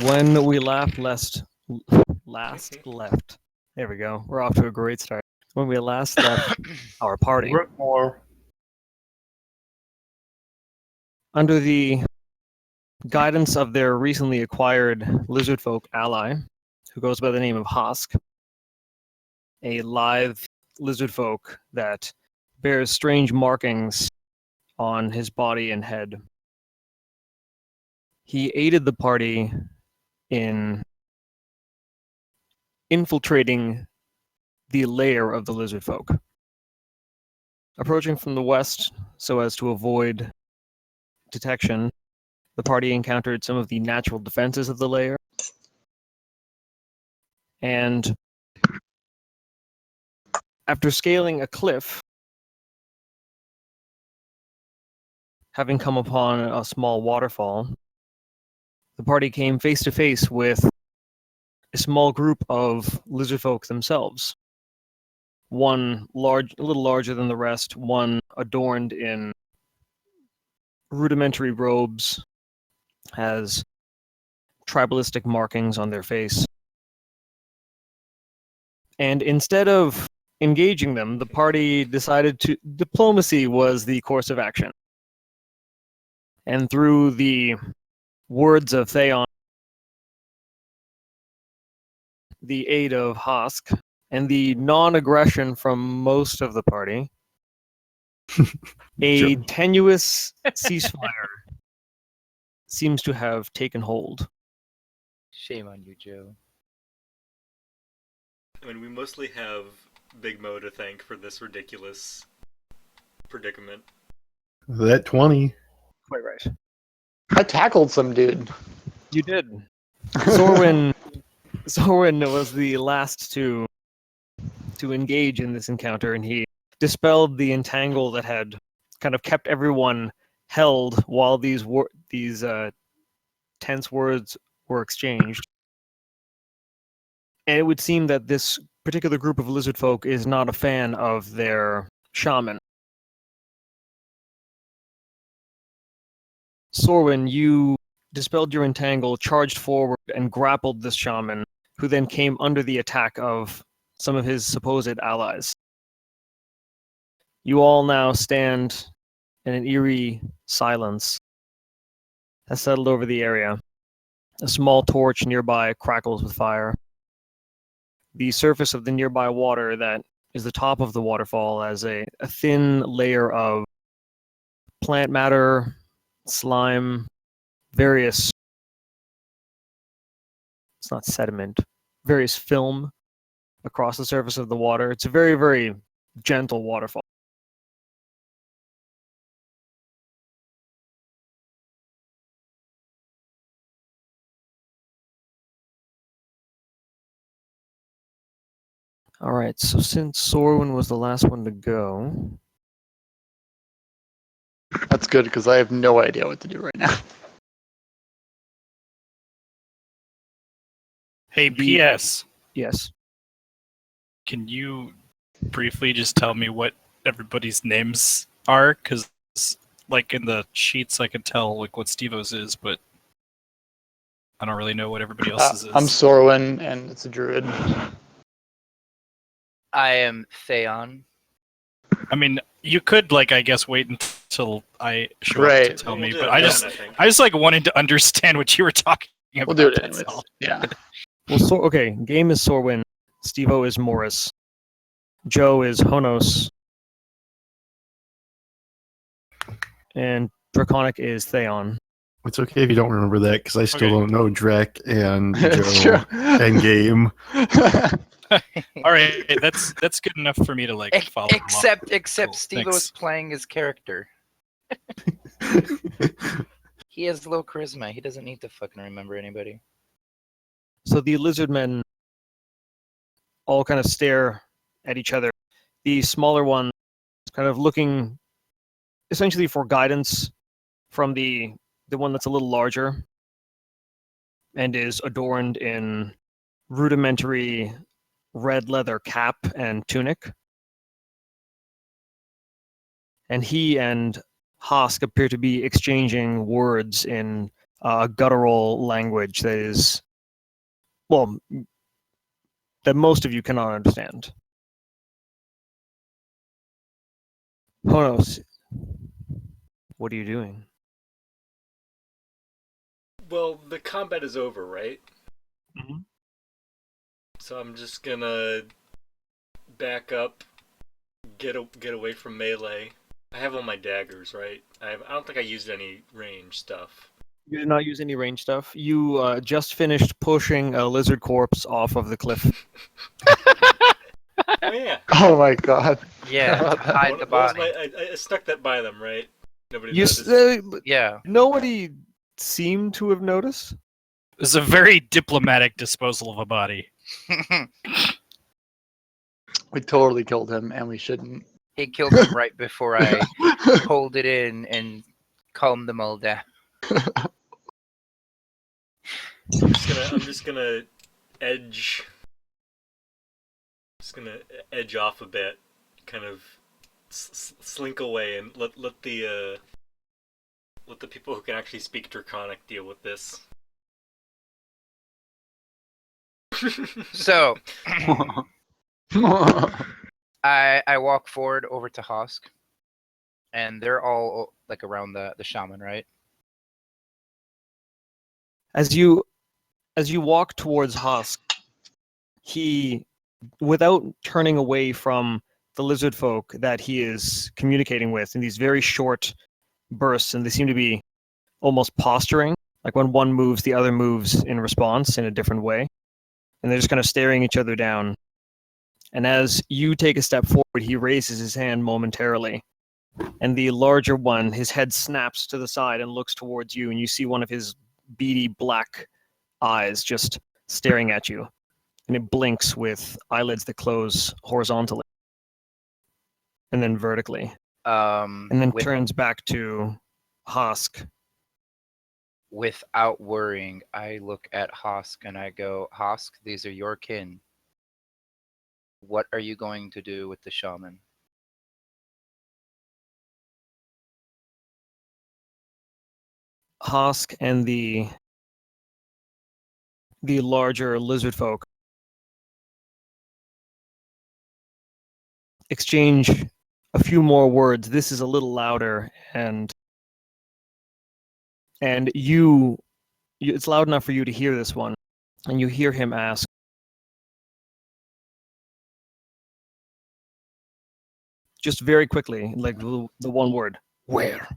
When we last left, there we go. We're off to a great start. When we last left our party, More. under the guidance of their recently acquired lizardfolk ally, who goes by the name of Hosk, a live lizardfolk that bears strange markings on his body and head. He aided the party in infiltrating the lair of the lizardfolk. Approaching from the west so as to avoid detection, the party encountered some of the natural defenses of the lair, and after scaling a cliff, having come upon a small waterfall, the party came face to face with a small group of lizardfolk themselves. One a little larger than the rest, one adorned in rudimentary robes, has tribalistic markings on their face. And instead of engaging them, the party decided to diplomacy was the course of action. And through the words of Theon, the aid of Hosk, and the non-aggression from most of the party, a tenuous ceasefire seems to have taken hold. Shame on you, Joe. I mean, we mostly have Big Mo to thank for this ridiculous predicament. That 20. Quite right. I tackled some dude. You did. Sorwin was the last to engage in this encounter, and he dispelled the entangle that had kind of kept everyone held while these tense words were exchanged. And it would seem that this particular group of lizard folk is not a fan of their shaman. Sorwin, you dispelled your entangle, charged forward, and grappled this shaman, who then came under the attack of some of his supposed allies. You all now stand in an eerie silence has settled over the area. A small torch nearby crackles with fire. The surface of the nearby water that is the top of the waterfall has a thin layer of plant matter, slime, various, it's not sediment, various film across the surface of the water. It's a very, very gentle waterfall. All right, so since Sorwin was the last one to go, That's good because I have no idea what to do right now. Hey, P.S. Yes. Can you briefly just tell me what everybody's names are? Because, like, in the sheets, I can tell like what Steve-O's is, but I don't really know what everybody else's is. I'm Sorwin, and it's a druid. I am Theon. I mean, you could, like, I guess, wait until I show up Right. to tell me, We'll do but it I then, just think. I just like wanted to understand what you were talking about. We'll do it that's anyways. all. Yeah. Well, okay, Game is Sorwin, Steve-O is Morris, Joe is Honos, and Draconic is Theon. It's okay if you don't remember that, because I still Okay. don't know Drek and It's Joe true. and Game. All right, that's good enough for me to like follow Except Cool, Steve was thanks. playing his character. He has low charisma. He doesn't need to fucking remember anybody. So the lizard men all kind of stare at each other. The smaller one kind of looking essentially for guidance from the one that's a little larger and is adorned in rudimentary red leather cap and tunic. And he and Hosk appear to be exchanging words in guttural language that is, well, that most of you cannot understand. Honos, what are you doing? Well, the combat is over, right? Mhm. So I'm just gonna back up, get away from melee. I have all my daggers, right? I don't think I used any range stuff. You did not use any range stuff. You just finished pushing a lizard corpse off of the cliff. Oh yeah. Oh my god. Yeah, to hide the What was body. I snuck that by them, right? Nobody You noticed. Yeah. nobody seemed to have noticed. It was a very diplomatic disposal of a body. We totally killed him, and we shouldn't. He killed him right before I pulled it in and calmed them all down. I'm just gonna edge. Just gonna edge off a bit, kind of slink away, and let the people who can actually speak Draconic deal with this. So I walk forward over to Hosk, and they're all like around the shaman, right? As you walk towards Husk, he, without turning away from the lizard folk that he is communicating with in these very short bursts, and they seem to be almost posturing, like when one moves, the other moves in response in a different way, and they're just kind of staring each other down. And as you take a step forward, he raises his hand momentarily, and the larger one, his head snaps to the side and looks towards you, and you see one of his beady black eyes just staring at you, and it blinks with eyelids that close horizontally and then vertically, and then turns back to Hosk. Without worrying, I look at Hosk and I go, Hosk, these are your kin. What are you going to do with the shaman? Hosk and the larger lizard folk exchange a few more words. This is a little louder, and you it's loud enough for you to hear this one, and you hear him ask, just very quickly, like the one word, where?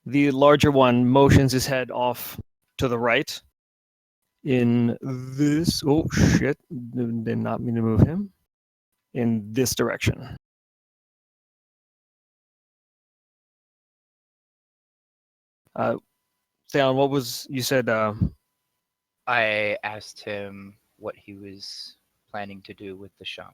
The larger one motions his head off to the right in this, oh shit, did not mean to move him, in this direction. Theon, what was, you said, I asked him what he was planning to do with the shaman.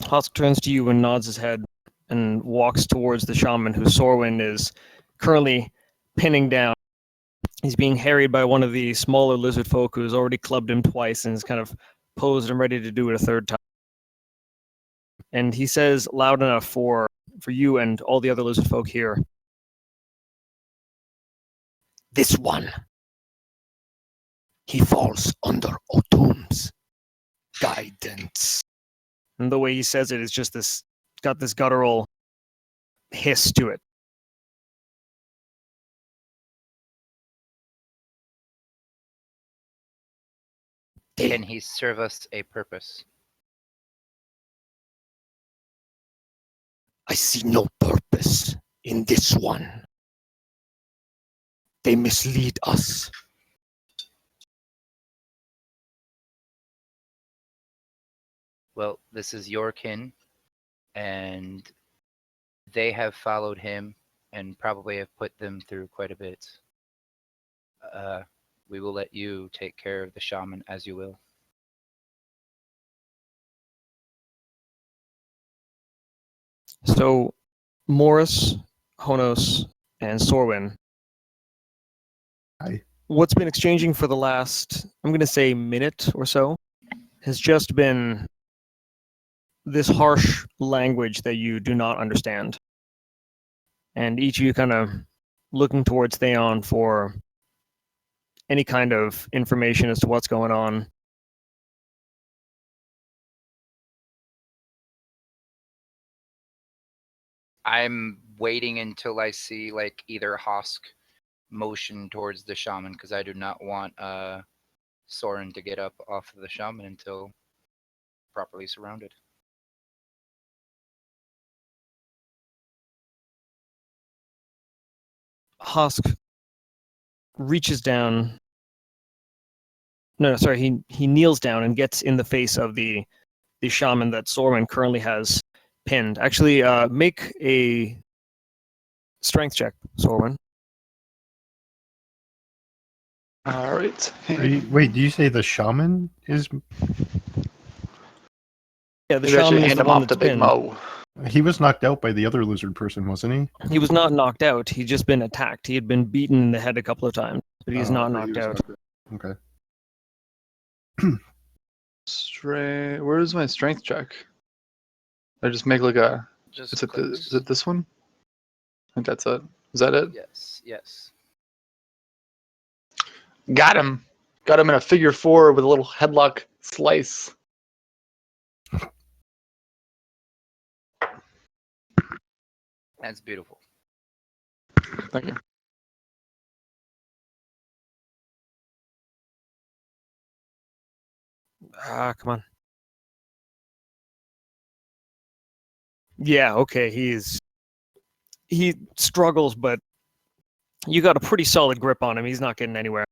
Husk turns to you and nods his head and walks towards the shaman, who Sorwin is currently pinning down. He's being harried by one of the smaller lizard folk who's already clubbed him twice and is kind of posed and ready to do it a third time. And he says loud enough for you and all the other lizard folk here, this one, he falls under Otum's guidance. And the way he says it is just this, got this guttural hiss to it. Can he serve us a purpose? I see no purpose in this one. They mislead us. Well, this is your kin, and they have followed him and probably have put them through quite a bit. We will let you take care of the shaman as you will. So, Morris, Honos, and Sorwin. Hi. What's been exchanging for the last, I'm going to say, minute or so, has just been this harsh language that you do not understand. And each of you kind of looking towards Theon for any kind of information as to what's going on. I'm waiting until I see like either Hosk motion towards the shaman because I do not want Soren to get up off of the shaman until properly surrounded. Husk reaches down. No, sorry. He kneels down and gets in the face of the shaman that Soren currently has pinned. Actually, make a strength check, Soren. All right. Wait, do you say the shaman is? Yeah, the Maybe I should shaman is hand the him one off to that's Big pinned. Mo. He was knocked out by the other lizard person, wasn't he? He was not knocked out. He'd just been attacked. He had been beaten in the head a couple of times, but he's Oh, not but he knocked was out. knocked Okay. Where's my strength check? I just make like a. Just Is it click. is it this one? I think that's it. Is that it? Yes, yes. Got him. Got him in a figure 4 with a little headlock slice. That's beautiful. Thank you. Come on. Yeah, okay. He struggles, but you got a pretty solid grip on him. He's not getting anywhere.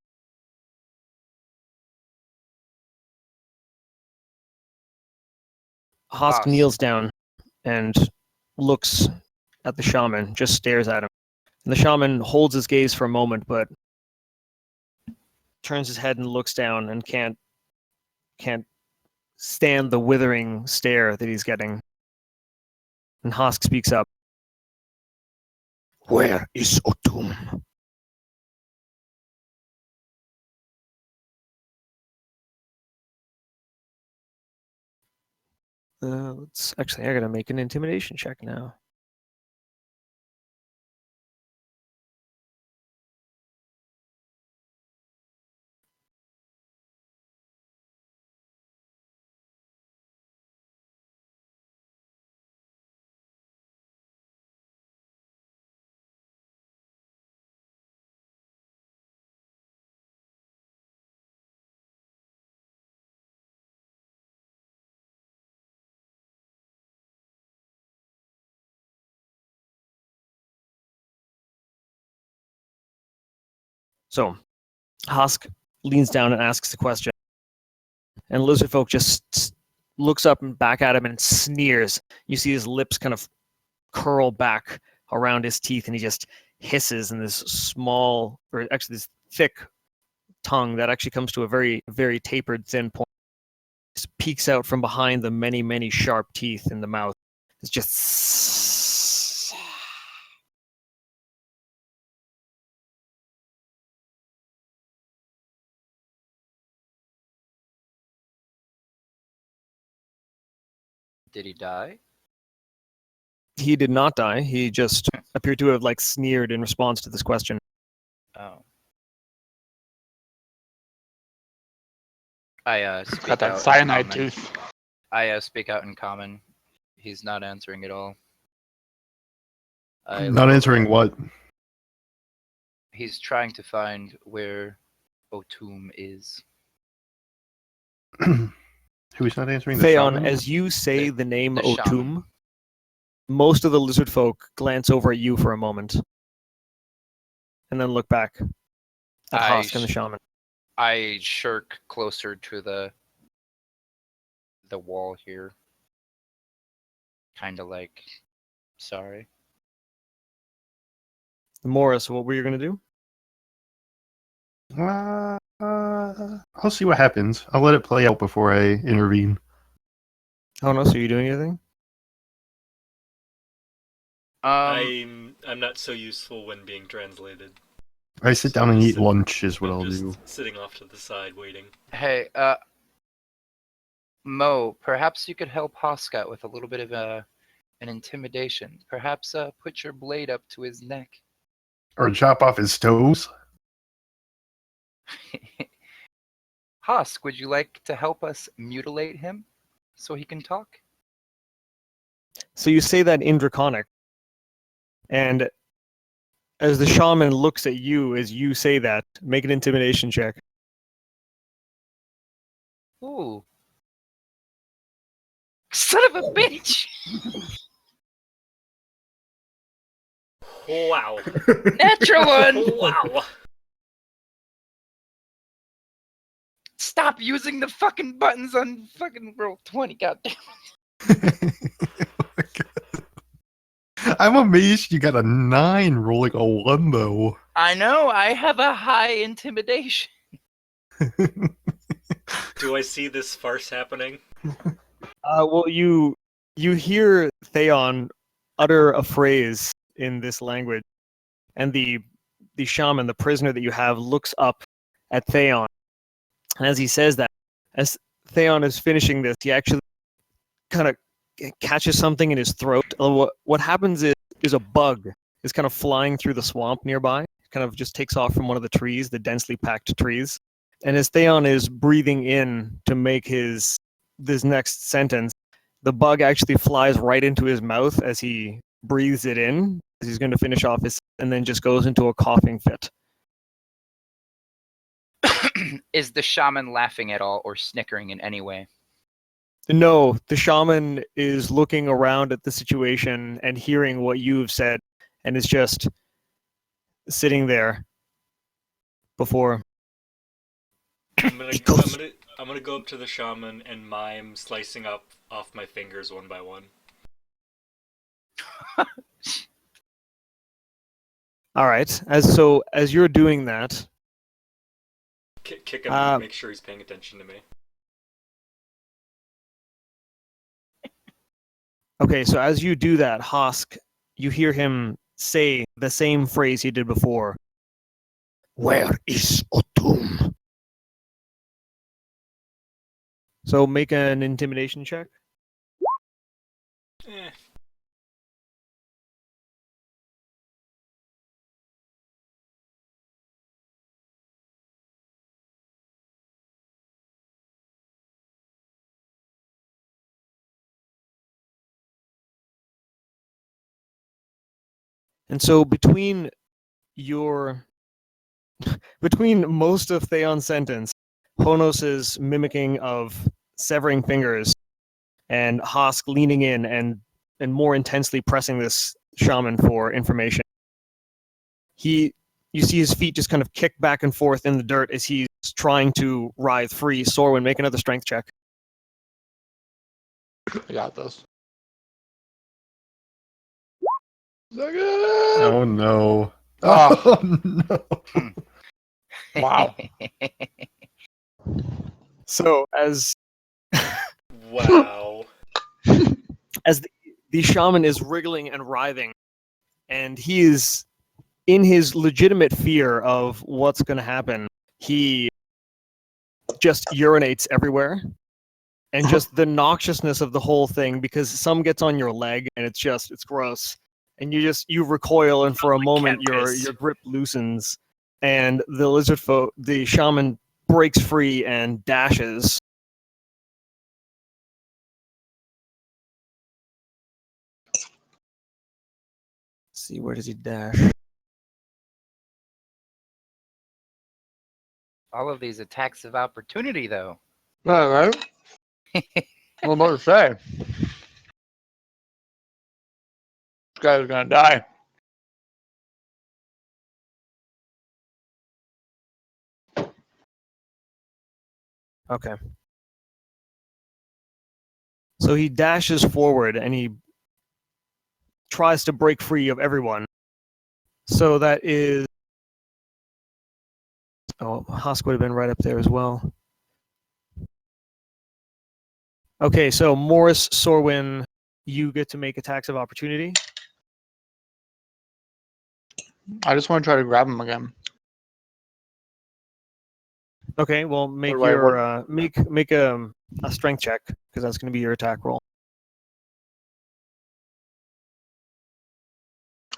Hosk Awesome. kneels down and looks at the shaman, just stares at him. And the shaman holds his gaze for a moment, but turns his head and looks down and can't stand the withering stare that he's getting. And Hosk speaks up. Where is Otum? Let's actually. I gotta make an intimidation check now. So, Hosk leans down and asks the question, and Lizardfolk just looks up and back at him and sneers. You see his lips kind of curl back around his teeth, and he just hisses in this small, or actually this thick tongue that actually comes to a very, very tapered, thin point. Just peeks out from behind the many, many sharp teeth in the mouth. It's just. Did he die? He did not die. He just appeared to have like sneered in response to this question. Oh. I speak Got that out in cyanide common. tooth. I speak out in common. He's not answering at all. I Not look answering over- what? He's trying to find where Otum is. Who's not answering the Theon, shaman? as you say the name the Otum, shaman. most of the lizard folk glance over at you for a moment, and then look back at I Hosk and the shaman. I shirk closer to the wall here. Kind of like, sorry. Morris, what were you going to do? I'll see what happens. I'll let it play out before I intervene. Oh no, so you doing anything? I'm not so useful when being translated. I sit down and eat lunch is what I'm I'll just do. sitting off to the side waiting. Hey, Mo, perhaps you could help Hosk out with a little bit of an intimidation. Perhaps put your blade up to his neck. Or chop off his toes. Hosk, would you like to help us mutilate him so he can talk? So you say that in Draconic, and as the shaman looks at you as you say that, make an intimidation check. Ooh. Son of a bitch! Wow. Natural one! Wow. Stop using the fucking buttons on fucking roll 20, goddamn. I'm amazed you got a 9 rolling a 1 though. I know, I have a high intimidation. Do I see this farce happening? Well, you hear Theon utter a phrase in this language, and the shaman, the prisoner that you have, looks up at Theon, and as he says that, as Theon is finishing this, he actually kind of catches something in his throat. What happens is a bug is kind of flying through the swamp nearby. It kind of just takes off from one of the trees, the densely packed trees. And as Theon is breathing in to make this next sentence, the bug actually flies right into his mouth as he breathes it in, as he's going to finish off his, and then just goes into a coughing fit. Is the shaman laughing at all or snickering in any way? No, the shaman is looking around at the situation and hearing what you've said, and is just sitting there before. I'm gonna go up to the shaman and mime slicing up off my fingers one by one. All right. As you're doing that, Kick him and make sure he's paying attention to me. okay, so as you do that, Hosk, you hear him say the same phrase he did before. Where is Otum? So make an intimidation check. Eh. And so between most of Theon's sentence, Honos' mimicking of severing fingers, and Hosk leaning in and more intensely pressing this shaman for information, you see his feet just kind of kick back and forth in the dirt as he's trying to writhe free. Sorwin, make another strength check. I got this. Oh no. Oh. Oh no. Wow. So as Wow. as the shaman is wriggling and writhing, and he is in his legitimate fear of what's going to happen, he just urinates everywhere. And just the noxiousness of the whole thing, because some gets on your leg and it's gross. And you recoil, and for a moment your grip loosens, and the shaman breaks free and dashes. Let's see, where does he dash? All of these attacks of opportunity, though. All right. What about to say? This guy's gonna die. Okay. So he dashes forward and he tries to break free of everyone. So that is... Oh, Hosk would have been right up there as well. Okay, so Morris, Sorwin, you get to make attacks of opportunity. I just want to try to grab him again. Okay, well, make What do I- your make a a strength check, because that's going to be your attack roll.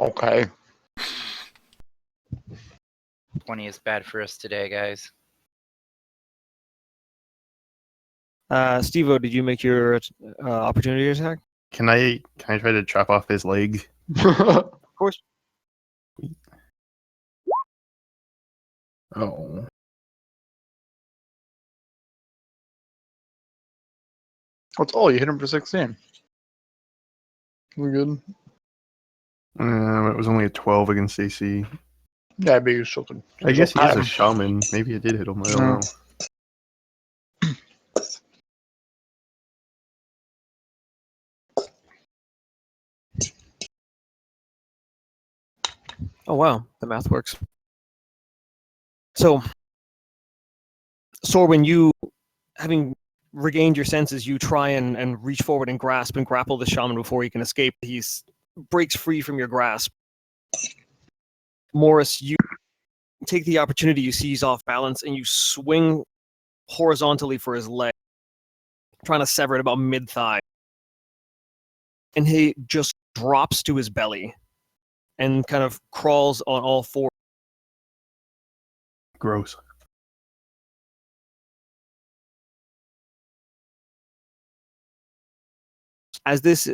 Okay. 20 is bad for us today, guys. Steve-O, did you make your opportunity attack? Can I try to chop off his leg? Of course. Oh. What's all? You hit him for 16. We're good. It was only a 12 against AC. Yeah, but you still could. I guess he is a Time. shaman. Maybe it did hit him. I don't No. know. Oh wow, the math works. So, Sorwin, you, having regained your senses, you try and reach forward and grasp and grapple the shaman before he can escape. He breaks free from your grasp. Morris, you take the opportunity, you see he's off balance, and you swing horizontally for his leg, trying to sever it about mid-thigh. And he just drops to his belly and kind of crawls on all fours. Gross. As the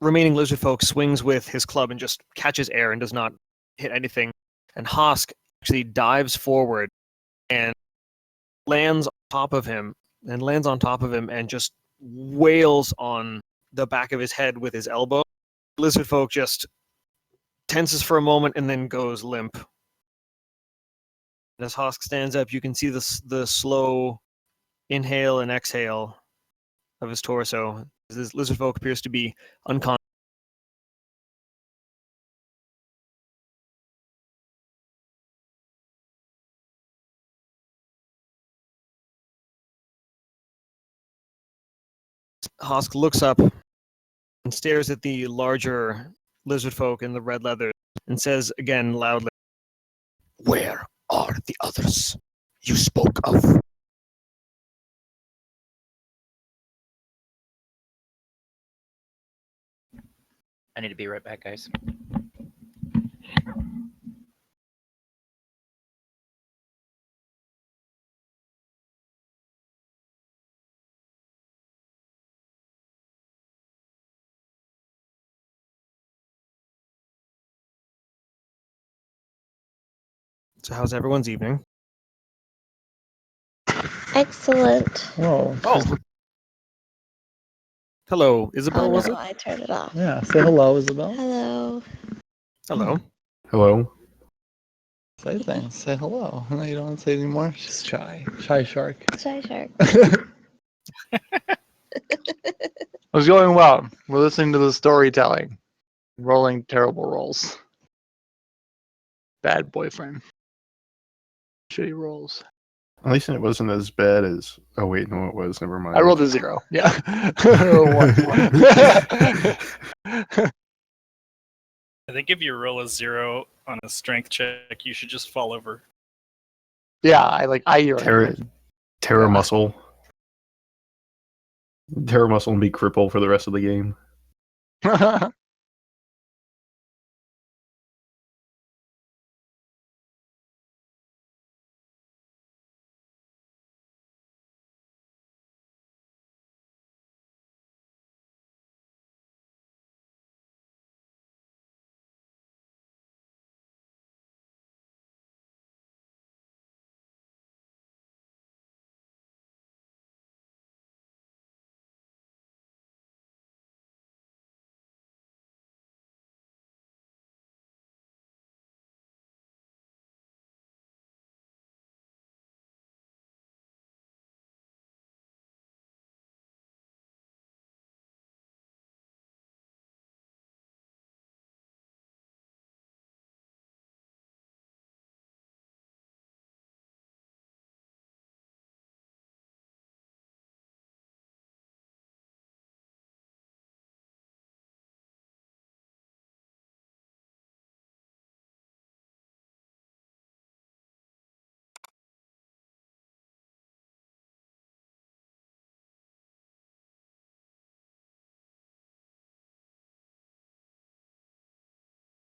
remaining lizard folk swings with his club and just catches air and does not hit anything. And Hosk actually dives forward and lands on top of him and just wails on the back of his head with his elbow. Lizard folk just tenses for a moment and then goes limp. And as Hosk stands up, you can see the slow inhale and exhale of his torso. This lizard folk appears to be unconscious. Hosk looks up and stares at the larger lizard folk in the red leather and says again loudly, "Where are the others you spoke of?" I need to be right back, guys. So how's everyone's evening? Excellent. Oh. Oh. Hello, Isabel, Oh was no, it? I turned it off. Yeah. Say hello, Isabel. Hello. Hello. Hello. Say things. Say hello. No, you don't want to say anymore. She's shy. Shy shark. Shy shark. It was going well. We're listening to the storytelling. Rolling terrible rolls. Bad boyfriend. Shitty rolls. At least it wasn't as bad as. Oh wait, no, it was. Never mind. I rolled a 0. Yeah. One. I think if you roll a 0 on a strength check, you should just fall over. Yeah, I Terror muscle. Terror muscle and be crippled for the rest of the game.